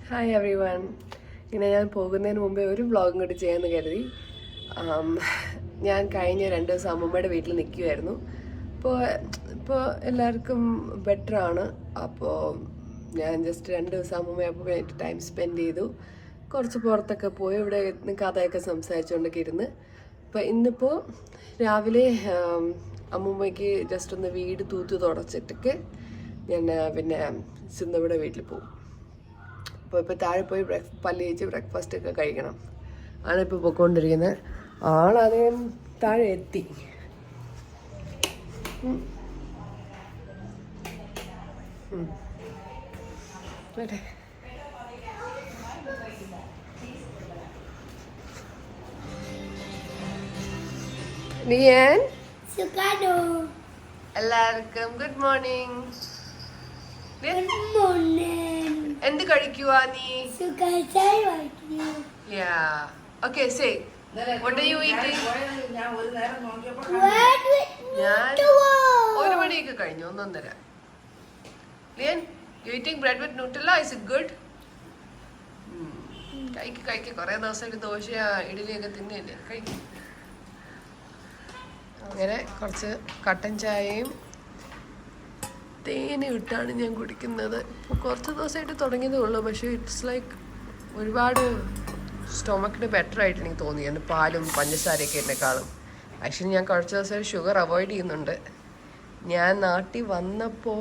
Hi every one. ഇങ്ങനെ ഞാൻ പോകുന്നതിന് മുമ്പേ ഒരു വ്ളോഗും കൂടി ചെയ്യാമെന്ന് കരുതി. ഞാൻ കഴിഞ്ഞ 2 ദിവസം അമ്മൂമ്മയുടെ വീട്ടിൽ നിൽക്കുമായിരുന്നു. ഇപ്പോൾ എല്ലാവർക്കും ബെറ്ററാണ്. അപ്പോൾ ഞാൻ ജസ്റ്റ് 2 ദിവസം അമ്മൂമ്മയായിട്ട് ടൈം സ്പെൻഡ് ചെയ്തു. കുറച്ച് പുറത്തൊക്കെ പോയി ഇവിടെ കഥയൊക്കെ സംസാരിച്ചുകൊണ്ടൊക്കെ ഇരുന്ന്. അപ്പോൾ ഇന്നിപ്പോൾ രാവിലെ അമ്മൂമ്മയ്ക്ക് ജസ്റ്റ് ഒന്ന് വീട് തൂത്ത് തുടച്ചിട്ടൊക്കെ ഞാൻ പിന്നെ സിന്ധുവിടെ വീട്ടിൽ പോകും. അപ്പോൾ ഇപ്പോൾ താഴെ പോയി പല്ല് തേച്ച് ബ്രേക്ക്ഫാസ്റ്റ് ഒക്കെ കഴിക്കണം. ആണിപ്പോൾ പോയിക്കൊണ്ടിരിക്കുന്നത്. ആളധികം താഴെ എത്തി. അതെ, എല്ലാവർക്കും ഗുഡ് മോർണിംഗ്. എന്ത് കഴിക്കുവാ നീ? Okay, say what are you eating? ഞാൻ 1 മണിയൊക്കെ കഴിഞ്ഞു, 1:30. ലിയൻ, you eating bread with Nutella? Is it good? കഴിക്ക് കുറേ ദിവസമായിട്ട് ദോശ ഇഡലിയൊക്കെ തിന്നില്ലേ, കഴിക്കും. അങ്ങനെ കുറച്ച് കട്ടൻ ചായയും തേനും ഇട്ടാണ് ഞാൻ കുടിക്കുന്നത്. ഇപ്പോൾ കുറച്ച് ദിവസമായിട്ട് തുടങ്ങിയതേ ഉള്ളൂ. പക്ഷേ ഇറ്റ്സ് ലൈക്ക് ഒരുപാട് സ്റ്റൊമക്കിന് ബെറ്റർ ആയിട്ട് എനിക്ക് തോന്നിയാണ് പാലും പഞ്ചസാരയൊക്കെ എന്നെക്കാളും. ആക്ച്വലി ഞാൻ കുറച്ച് ദിവസമായിട്ട് ഷുഗർ അവോയ്ഡ് ചെയ്യുന്നുണ്ട്. ഞാൻ നാട്ടിൽ വന്നപ്പോൾ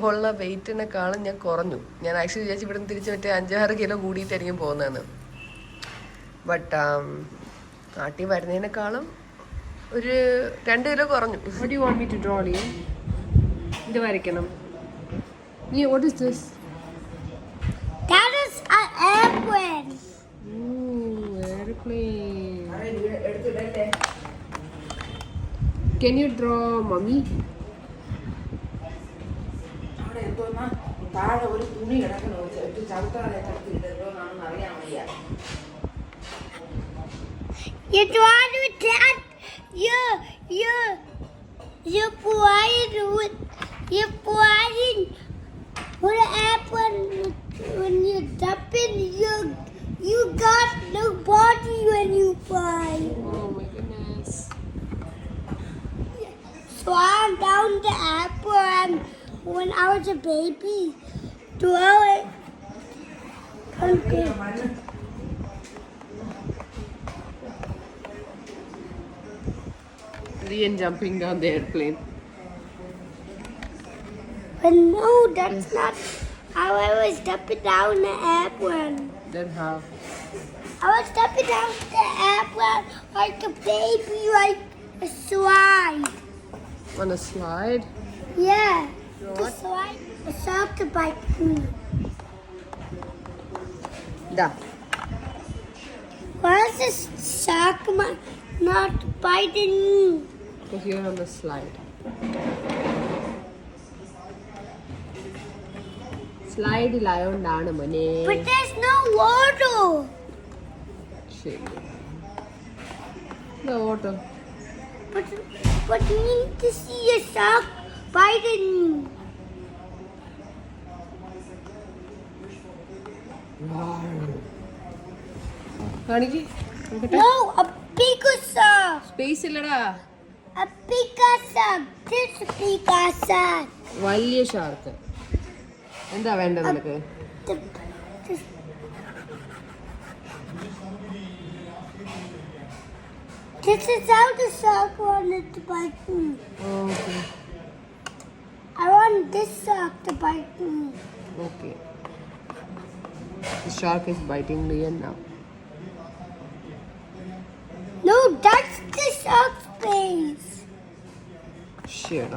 ഉള്ള വെയിറ്റിനെക്കാളും ഞാൻ കുറഞ്ഞു. ഞാൻ ആക്ച്വലി വിചാരിച്ചു ഇവിടെ നിന്ന് തിരിച്ച് മറ്റേ 5-6 കിലോ കൂടിയിട്ടായിരിക്കും പോകുന്നതെന്ന്. ബട്ട് നാട്ടിൽ വരുന്നതിനേക്കാളും ഒരു 2 കിലോ കുറഞ്ഞു. What do you want me to draw you? ഇത് വരയ്ക്കണം. What is this? That is an airplane. Ooh, airplane. Can you draw mummy? You draw with that. You're flying with an airplane. When you jump in, you got no body when you fly. Oh my goodness. So I'm down the airplane when I was a baby. Draw it. Okay. Lian jumping down the airplane. But no, that's not how I was stepping down the airplane. Then how? I was stepping down the airplane like a baby, like a slide. On a slide? Yeah. What? The slide. A soccer bike. Da. Why is this soccer not biting me? Because you're on the slide. സ്ലൈഡിലായോണ്ടാണ് മോനെ. But there's no water. ശരി. No water. But you need to see a shark biting me. കാണിക്ക്. No, a bigger shark. Space ഇല്ലടാ. A bigger shark. This bigger shark. വലിയ shark. എന്താ വേണ്ടത് നിനക്ക്? This is how the shark wanted to bite me. Okay. I want this shark to bite me. Okay. The shark is biting Lian now. No, that's the shark's face. Shit.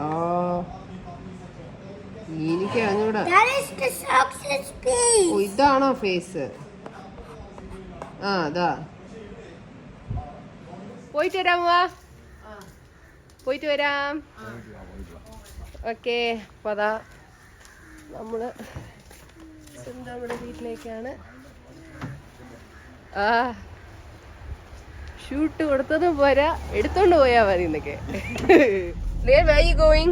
എനിക്ക് അറിഞ്ഞൂടാ. That is the shark's face. ഓ, ഇതാണോ face? ആ, അതാ. പോയിട്ട് വരാമോ? പോയിട്ട് വരാം. Okay. അപ്പോൾ അതാ നമ്മൾ നമ്മുടെ വീട്ടിലേക്കാണ്. ഷൂട്ട് കൊടുത്തതും പോരാ, എടുത്തോണ്ട് പോയാ മതി എന്നൊക്കെ. Where are you going?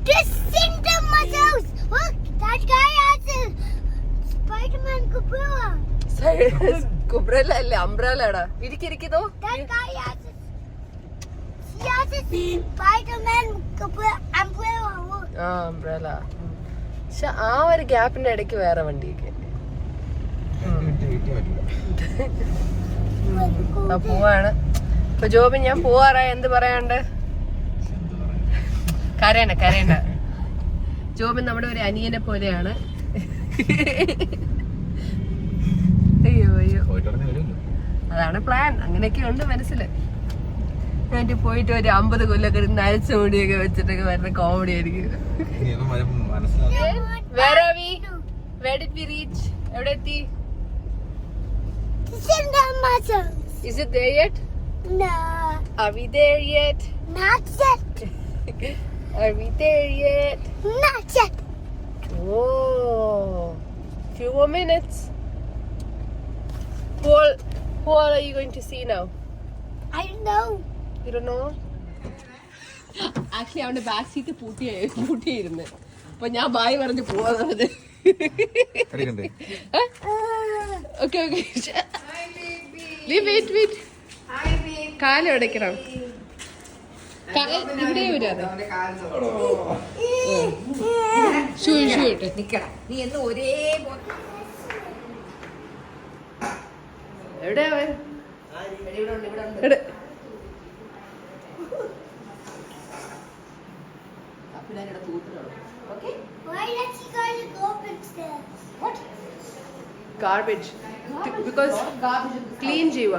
This Cinder Muscles! Look, that guy has a കുബ്രല്ല അല്ലേ അംബ്രല്ലടാ. ഇരിക്കുന്നോ? That guy has he has a Spider-Man umbrella. ആ അംബ്രല്ല. പക്ഷെ ആ ഒരു ഗ്യാപ്പിന്റെ ഇടയ്ക്ക് വേറെ വണ്ടിയൊക്കെ പോവാണ്. ഇപ്പൊ ജോബിൻ ഞാൻ പോവാറാ. എന്ത് പറയാണ്ട്? കരയണ്ട. ജോബിൻ നമ്മുടെ ഒരു അനിയനെ പോലെയാണ്. അയ്യോ അതാണ് പ്ലാൻ. അങ്ങനെയൊക്കെ ഉണ്ട് മനസ്സില്. ഞാൻ പോയിട്ട് ഒരു 50 കൊല്ലൊക്കെ നരച്ച മുടിയൊക്കെ വെച്ചിട്ടൊക്കെ വരുന്ന കോമഡി ആയിരിക്കും. എവിടെ എത്തി? Is it there yet? No. Are we there yet? Not yet. Are we there yet? Not yet. Oh, few more minutes. Who all are you going to see now? I don't know. You don't know? Actually, അവന്റെ back seat പൂട്ടിയായിരുന്നു. അപ്പൊ ഞാൻ bye പറഞ്ഞു പോവാന്നത്. Okay. Wait. കാല് ഉടയ്ക്കണം. ഇവിടെ വരാതെ shoe ഇട്ട് നിക്കണം. നീ എന്ന് ഒരേ എവിടെ Why does he guys go upstairs? What? Garbage. Because clean ചെയ്യുക.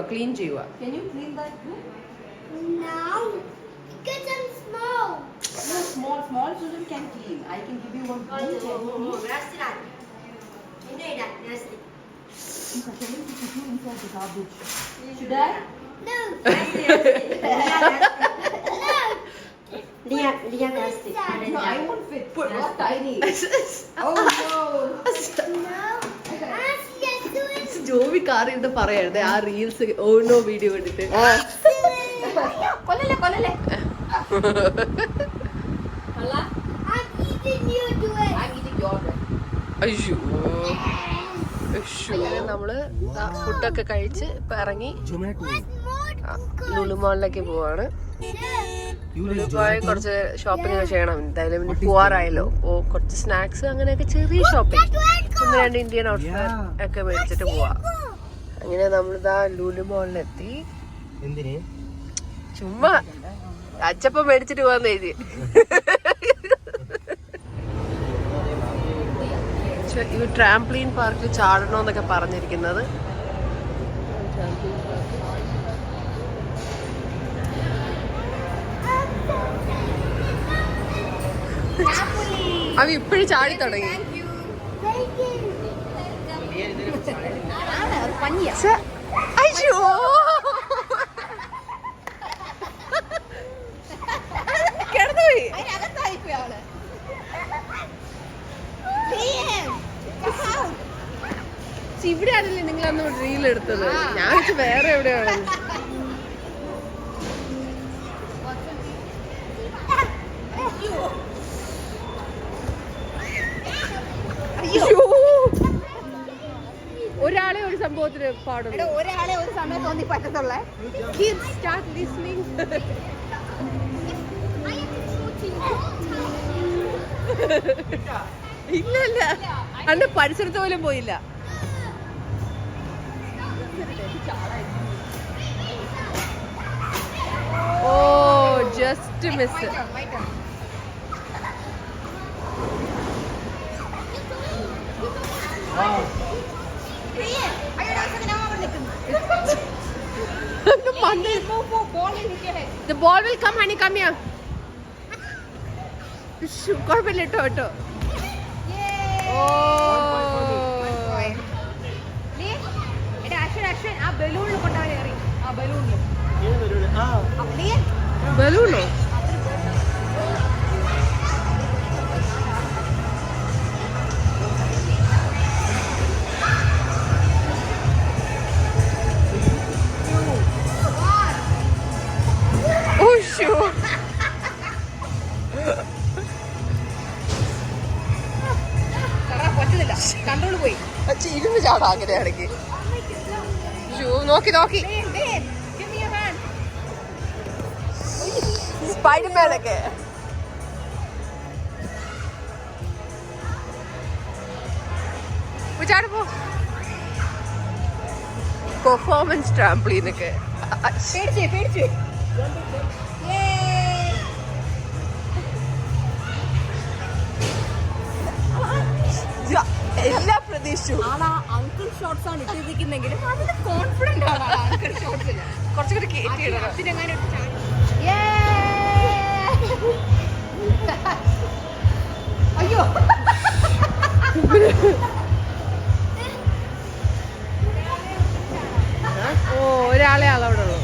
Can you clean that room? No. Because I'm small. No, small children can clean. I can give you one. That's right. You know that. That's it. I'm telling you to put you inside the garbage. Should I? No. No, I won't fit. Not tiny. Oh no. Joby car ഇരുന്ന് പറയരുത് ആ reels ഓരോ video കണ്ടിട്ട്. കൊല്ലല്ലേ. അയ്യോ നമ്മള് ഫുഡൊക്കെ കഴിച്ച് ഇപ്പൊ ഇറങ്ങി ലുലു മാളിലേക്ക് പോവാണ്. പോയി കുറച്ച് ഷോപ്പിംഗ് ഒക്കെ ചെയ്യണം. എന്തായാലും പോവാറായല്ലോ. അപ്പോ കുറച്ച് സ്നാക്സ് അങ്ങനെയൊക്കെ ചെറിയ ഷോപ്പിംഗ് 1-2 ഇന്ത്യൻ ഔട്ട്ഫിറ്റ് ഒക്കെ മേടിച്ചിട്ട് പോവാ. അങ്ങനെ നമ്മളിതാ ലുലു മാളിലെത്തി. ചുമ്മാ അച്ചപ്പം മേടിച്ചിട്ട് പോവാന്ന് എഴുതി. ഈ ട്രാംപ്ലീൻ പാർക്കിൽ ചാടണമെന്നൊക്കെ പറഞ്ഞിരിക്കുന്നത്. അവ ഇപ്പഴും ചാടി തുടങ്ങി. അയ്യോ കിടന്നുപോയി. ഇവിടെ ആണല്ലേ നിങ്ങൾ അന്ന് റീൽ എടുത്തത്? ഞാൻ വെച്ച് വേറെ എവിടെയാണ്. ഒരാളെ ഒരു സംഭവത്തിന് പാടുള്ളൂ. ഒരാളെ ഒരു സമയം തോന്നി പറ്റത്തുള്ളേ. ഇല്ല അന്ന് പരിസരത്ത് പോലും പോയില്ല. Oh just miss. The ball will come, honey. Come here. കുഴപ്പമില്ല കേട്ടോ. ആ ബലൂണിൽ കൊണ്ടാണ് കയറി. ആ ബലൂണിൽ ബലൂണോ? പറ്റുന്നില്ല. കൺട്രോൾ പോയി. ഇരുന്ന് ചാടാ അങ്ങനെയാണെങ്കിൽ. നോക്കി സ്പൈഡർമാനൊക്കെ. പെർഫോമൻസ് ട്രാംപ്ലീനൊക്കെ. എല്ലാ പ്രതീക്ഷിച്ചു. അങ്കിൾ ഷോട്ട്സ് ആണ് ഇട്ടിരിക്കുന്നെങ്കിലും അതിന് കോൺഫിഡന്റ് ആണ് അങ്കിൾ ഷോട്ട്സിൽ. കുറച്ചുകൂടി കേട്ടിയിടണം. അയ്യോ ഒരാളെ ആളവിടെ ഉള്ളു.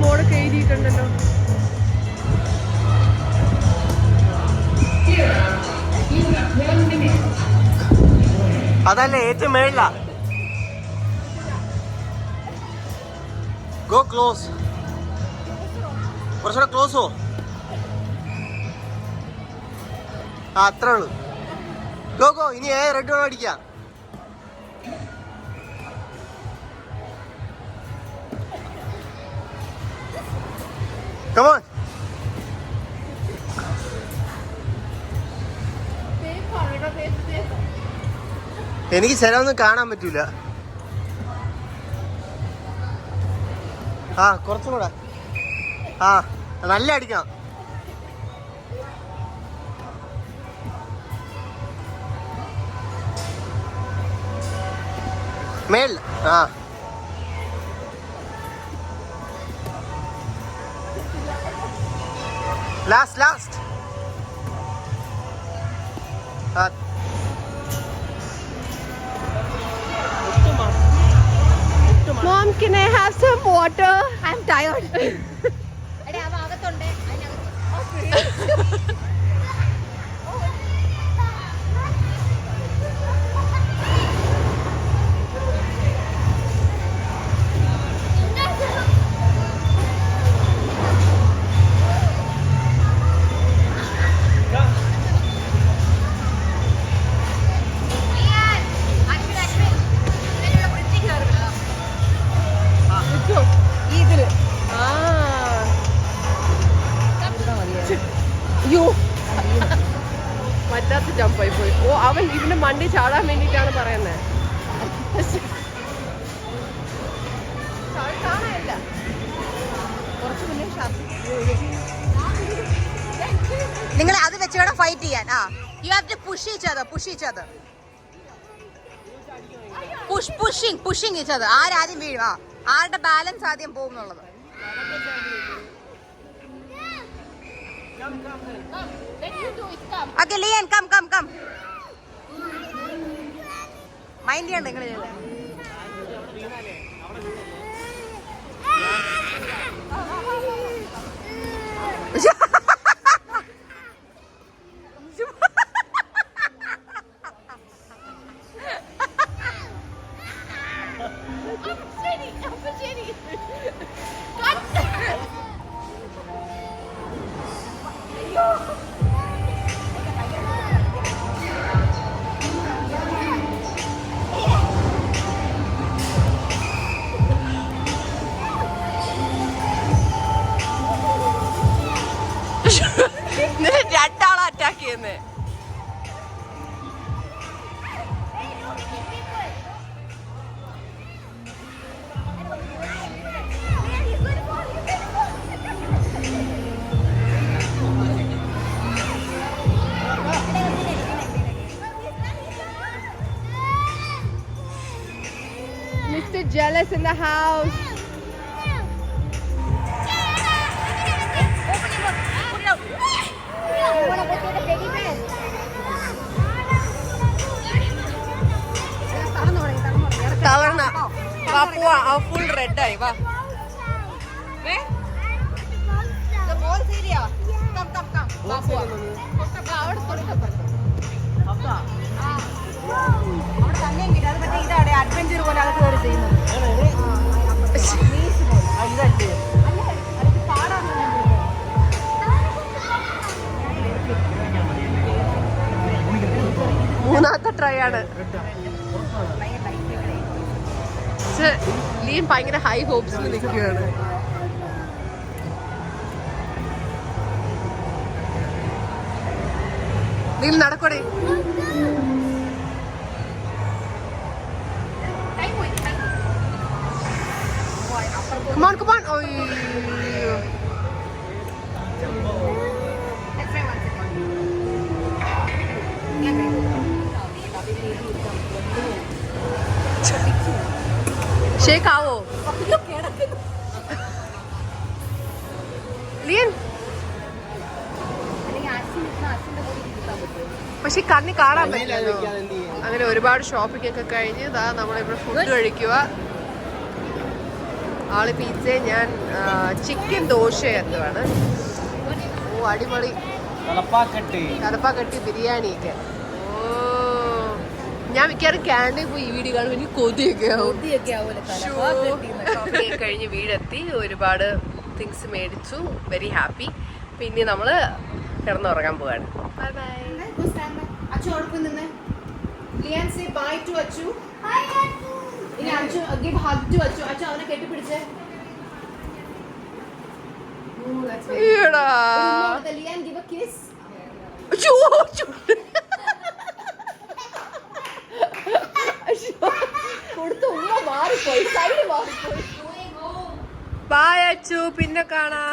മോഡൊക്കെ എഴുതിയിട്ടുണ്ടല്ലോ. അതല്ലേ ഏറ്റവും മേളില. ഗോ ക്ലോസ്, കുറച്ചുകൂടെ ക്ലോസോ. അത്രേ ഉള്ളു. Go go. ഇനി റെഡ് വേണം അടിക്കാം. Come on. എനിക്ക് ചിലവൊന്നും കാണാൻ പറ്റൂല. കുറച്ചും കൂടെ. നല്ല അടിക്കാം. മേൽ. Last. Mom, can I have some water? I'm tired. എടേ അവ അകത്തുണ്ട്. പറ്റാത്ത ജമ്പായി പോയി. അവൻ ഇതിന്റെ മണ്ടി ചാടാൻ വേണ്ടിട്ടാണ് പറയുന്നത്. കാണാനില്ല. നിങ്ങൾ അത് വെച്ച് വേണം ഫൈറ്റ് ചെയ്യാൻ. You have to push each other. Pushing each other. ആരാദ്യം വീഴും, ആരുടെ ബാലൻസ് ആദ്യം പോകും എന്നുള്ളത്. Okay, Lian, come. Mind ചെയ്യണ്ട നിങ്ങൾ. രണ്ടാളെ അറ്റാക്ക് ചെയ്യുന്നേ. Mr. Jealous in the house. തളർന്ന വാ പോവാ. ഫുൾ റെഡ് ആയി. വാ അവിടെ തന്നെ ഇതാണ്. ഇതാണ് അഡ്വഞ്ചർ പോലെ അത് കയറി ചെയ്യുന്നത്. ആണ്. ലീൻ ഭയങ്കര ഹൈ ഹോപ്സിൽ നിൽക്കുകയാണ്. നീ നടക്കോടെ. Come on, come on. Oh, shake ആവോ ലിയൻ? പക്ഷെ കണ്ണി കാണാൻ പറ്റില്ലല്ലോ. അങ്ങനെ ഒരുപാട് ഷോപ്പിംഗ് ഒക്കെ കഴിഞ്ഞ് ഇതാ നമ്മളിവിടെ ഫുഡ് കഴിക്കുക. ആള് പിസ്സ, ഞാൻ ചിക്കൻ ദോശ എന്തുവാണ്. ഓ അടിപൊളി തലപ്പാക്കട്ടി ബിരിയാണിയൊക്കെ. ഓ ഞാൻ മിക്കവാറും ക്യാൻറ്റീനിൽ പോയി ഈ വീഡിയോ കാണുമ്പോൾ എനിക്ക് കൊതിയൊക്കെ ആവും. ഷോപ്പിംഗ് കഴിഞ്ഞ് വീടെത്തി, ഒരുപാട് തിങ്സ് മേടിച്ചു. Very happy. പിന്നെ നമ്മള് കിടന്നുറങ്ങാൻ പോവാണ്. Bye bye. അച്ചു അടുപ്പ് നിന്ന് Liyan say bye to Achu. ഇനി Achu give hug to Achu. Achu അവനെ കെട്ടിപ്പിടിച്ചേ. Liyan give a kiss. കൊടുത്ത ഉമ്മ മാറിപ്പോയി, സൈഡ് മാറിപ്പോയി. ബൈ അച്ചു, പിന്നെ കാണാ.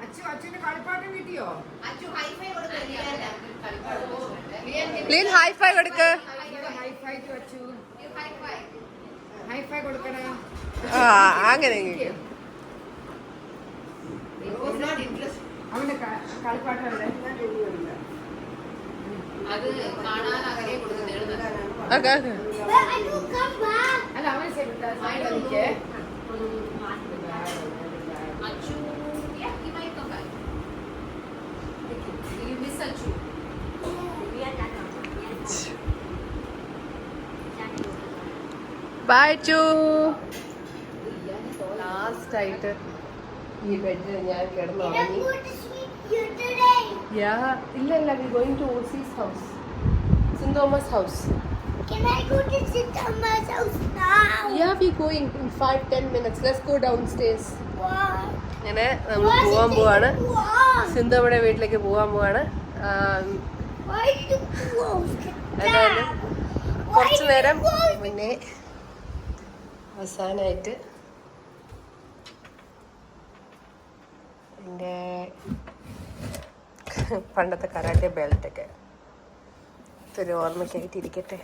അച്ചുവിന്റെ കളിപ്പാട്ടം കിട്ടിയോ? അച്ചു ഹൈഫൈ കൊടുക്ക്. ലിയൻ ഹൈഫൈ കൊടുക്ക്. ഹൈഫൈ കൊടുക്കണേ. അങ്ങനെ അവന്റെ കളിപ്പാട്ടം അത് കാണാൻ അങ്ങനെ കൊടുക്കുന്നത്. അല്ല അവനെ സൈഡിലേക്ക്. By two. ലാസ്റ്റ് ആയിട്ട് ഈ ബെഡിൽ ഞാൻ കിടന്നുറങ്ങി. ഇല്ല വി ഗോയിങ് ടു ഓസീസ് house, saint Thomas house. Can I go to St. Thomas' house now? Yeah, we going in 5-10 minutes. Let's go downstairs. What? അങ്ങനെ നമ്മൾ പോവാൻ പോവാണ്. What? സിന്ധുവിടെ വീട്ടിലേക്ക് പോവാൻ പോവാണ്. Why did you close എന്തായാലും കുറച്ചു നേരം മുന്നേ അവസാനമായിട്ട് എൻ്റെ പണ്ടത്തെ കരാട്ടെ ബെൽറ്റൊക്കെ ഇതൊരു ഓർമ്മയ്ക്കായിട്ടിരിക്കട്ടെ.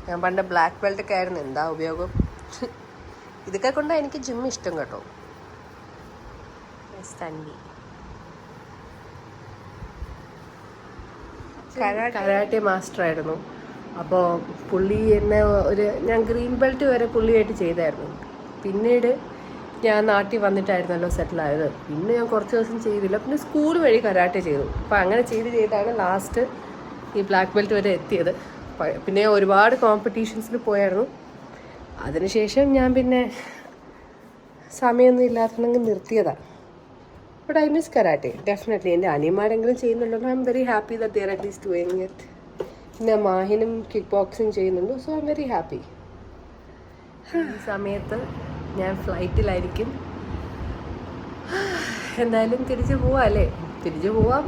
ഞാൻ പണ്ട് ബ്ലാക്ക് ബെൽറ്റൊക്കെ ആയിരുന്നു, എന്താ ഉപയോഗം. ഇതൊക്കെ കൊണ്ടാണ് എനിക്ക് ജിം ഇഷ്ടം കേട്ടോ. തൻവി കരാട്ടെ മാസ്റ്റർ ആയിരുന്നു. അപ്പോൾ പുള്ളി എന്നെ ഞാൻ ഗ്രീൻ ബെൽറ്റ് വരെ പുള്ളിയായിട്ട് ചെയ്തായിരുന്നു. പിന്നീട് ഞാൻ നാട്ടിൽ വന്നിട്ടായിരുന്നല്ലോ സെറ്റിലായത്. പിന്നെ ഞാൻ കുറച്ച് ദിവസം ചെയ്തില്ല. പിന്നെ സ്കൂൾ വഴി കരാട്ടെ ചെയ്തു. അപ്പോൾ അങ്ങനെ ചെയ്താണ് ലാസ്റ്റ് ഈ ബ്ലാക്ക് ബെൽറ്റ് വരെ എത്തിയത്. പിന്നെ ഒരുപാട് കോമ്പറ്റീഷൻസിൽ പോയായിരുന്നു. അതിനുശേഷം ഞാൻ പിന്നെ സമയമൊന്നും ഇല്ലാത്തതെങ്കിൽ നിർത്തിയതാണ്. But I miss karate definitely. എൻ്റെ അനിയന്മാരെങ്കിലും ചെയ്യുന്നുണ്ടല്ലോ. I am very happy that they are at least doing it. പിന്നെ മാഹിനും കിക്ക് ബോക്സിങ് ചെയ്യുന്നുണ്ട്. So I am very happy. ഈ സമയത്ത് ഞാൻ ഫ്ലൈറ്റിലായിരിക്കും. എന്തായാലും തിരിച്ചു പോവാം അല്ലേ? തിരിച്ചു പോവാം.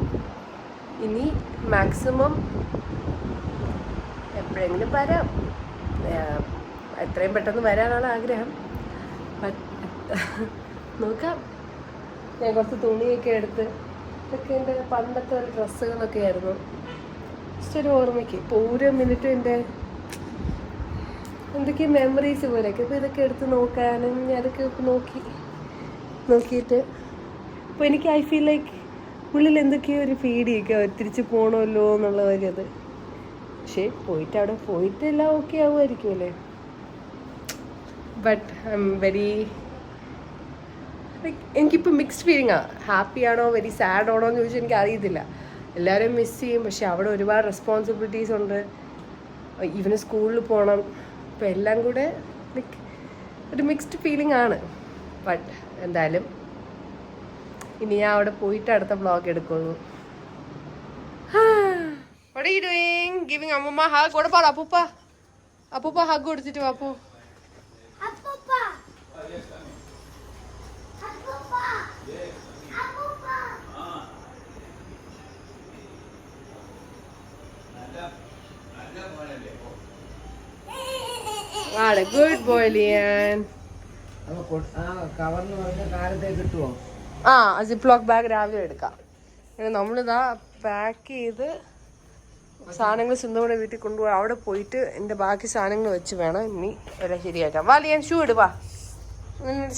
ഇനി മാക്സിമം എപ്പോഴെങ്കിലും വരാം. എത്രയും പെട്ടെന്ന് വരാനാണ് ആഗ്രഹം. നോക്കാം. ഞാൻ കുറച്ച് തുണിയൊക്കെ എടുത്ത്, ഇതൊക്കെ എൻ്റെ പണ്ടത്തെ ഒരു ഡ്രസ്സുകളൊക്കെ ആയിരുന്നു. ജസ്റ്റ് ഒരു ഓർമ്മയ്ക്ക്. ഇപ്പോൾ ഓരോ മിനിറ്റും എൻ്റെ എന്തൊക്കെ മെമ്മറീസ് പോലെയൊക്കെ. അപ്പോൾ ഇതൊക്കെ എടുത്ത് നോക്കാനും അതൊക്കെ നോക്കിയിട്ട് അപ്പോൾ എനിക്ക് ഐ ഫീൽ ലൈക്ക് ഉള്ളിൽ എന്തൊക്കെയോ ഒരു പേടിയൊക്കെ തിരിച്ച് പോകണമല്ലോ എന്നുള്ള ഒരിത്. പക്ഷേ അവിടെ പോയിട്ട് എല്ലാം ഓക്കെ ആവുമായിരിക്കും അല്ലേ. But I am very like എനിക്കിപ്പോൾ മിക്സ്ഡ് ഫീലിംഗാണ്. ഹാപ്പി ആണോ വെരി സാഡ് ആണോ എന്ന് ചോദിച്ചാൽ എനിക്ക് അറിയത്തില്ല. എല്ലാവരും മിസ് ചെയ്യും. പക്ഷെ അവിടെ ഒരുപാട് റെസ്പോൺസിബിലിറ്റീസ് ഉണ്ട്. ഈവന് സ്കൂളിൽ പോകണം. അപ്പോൾ എല്ലാം കൂടെ ലൈക്ക് ഒരു മിക്സ്ഡ് ഫീലിംഗ് ആണ്. ബട്ട് എന്തായാലും ഇനി ഞാൻ അവിടെ പോയിട്ട് അടുത്ത വ്ളോഗ് എടുക്കുള്ളൂ. What are you doing? Giving Amma hug. What about Apupa? Apupa hug കൊടുത്തിട്ട് വാ പോ. Apupa. Apupa. Apupa. What a good boy, Lian. കവർന്ന് പറഞ്ഞ കാലത്തേക്ക് കിട്ടുമോ? ആ സിപ്ലോക്ക് ബാഗ് രാവിലെ എടുക്കാം. പിന്നെ നമ്മളിതാ പാക്ക് ചെയ്ത് സാധനങ്ങൾ സിന്ധുവിടെ വീട്ടിൽ കൊണ്ടുപോയി അവിടെ പോയിട്ട് എൻ്റെ ബാക്കി സാധനങ്ങൾ വെച്ച് വേണം ഇനി എല്ലാം ശരിയാക്കാം. വാ ലിയാൻ ഷൂ ഇടുവാ.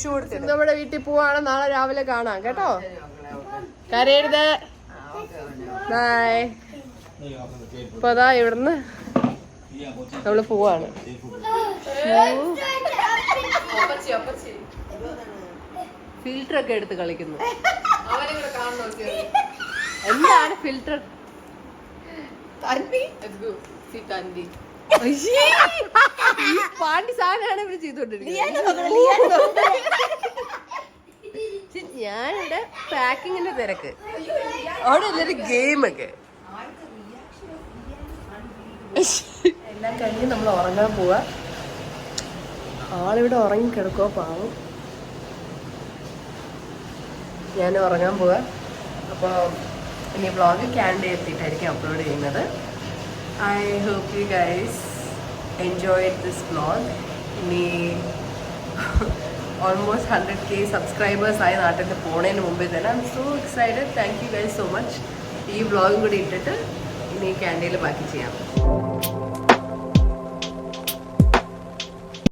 ഷൂ എടുത്ത് സിന്ധുവിടെ വീട്ടിൽ പോവാണ്. നാളെ രാവിലെ കാണാം കേട്ടോ. കരയരുത്. ബൈ. ഇപ്പൊ അതാ ഇവിടുന്ന് നമ്മള് പോവാണ്. ഫിൽറ്റർ ഒക്കെ എടുത്ത് കളിക്കുന്നു. എന്താണ് ഫിൽറ്റർ? പാണ്ടി സാധനമാണ് ഇവര് ചെയ്തോണ്ടിരിക്കുന്നത്. ഞാനിവിടെ പാക്കിങ്ങിന്റെ തിരക്ക്. അവിടെ എല്ലാരും ഗെയിമൊക്കെ എല്ലാം കഴിഞ്ഞ് നമ്മൾ ഉറങ്ങാൻ പോവാ. ആളിവിടെ ഉറങ്ങി കിടക്കോ പാവം. ഞാൻ ഉറങ്ങാൻ പോവാ. അപ്പോൾ ഇനി വ്ളോഗ് ക്യാൻഡേ എത്തിയിട്ടായിരിക്കും അപ്ലോഡ് ചെയ്യുന്നത്. I hope you guys enjoyed this vlog. ഇനി ഓൾമോസ്റ്റ് 100K സബ്സ്ക്രൈബേഴ്സ് ആയി നാട്ടിൽ പോണതിന് മുമ്പേ തന്നെ I'm so excited. Thank you guys so much. ഈ വ്ളോഗും കൂടി ഇട്ടിട്ട് ഇനി ക്യാൻഡേയിൽ ബാക്കി ചെയ്യാം.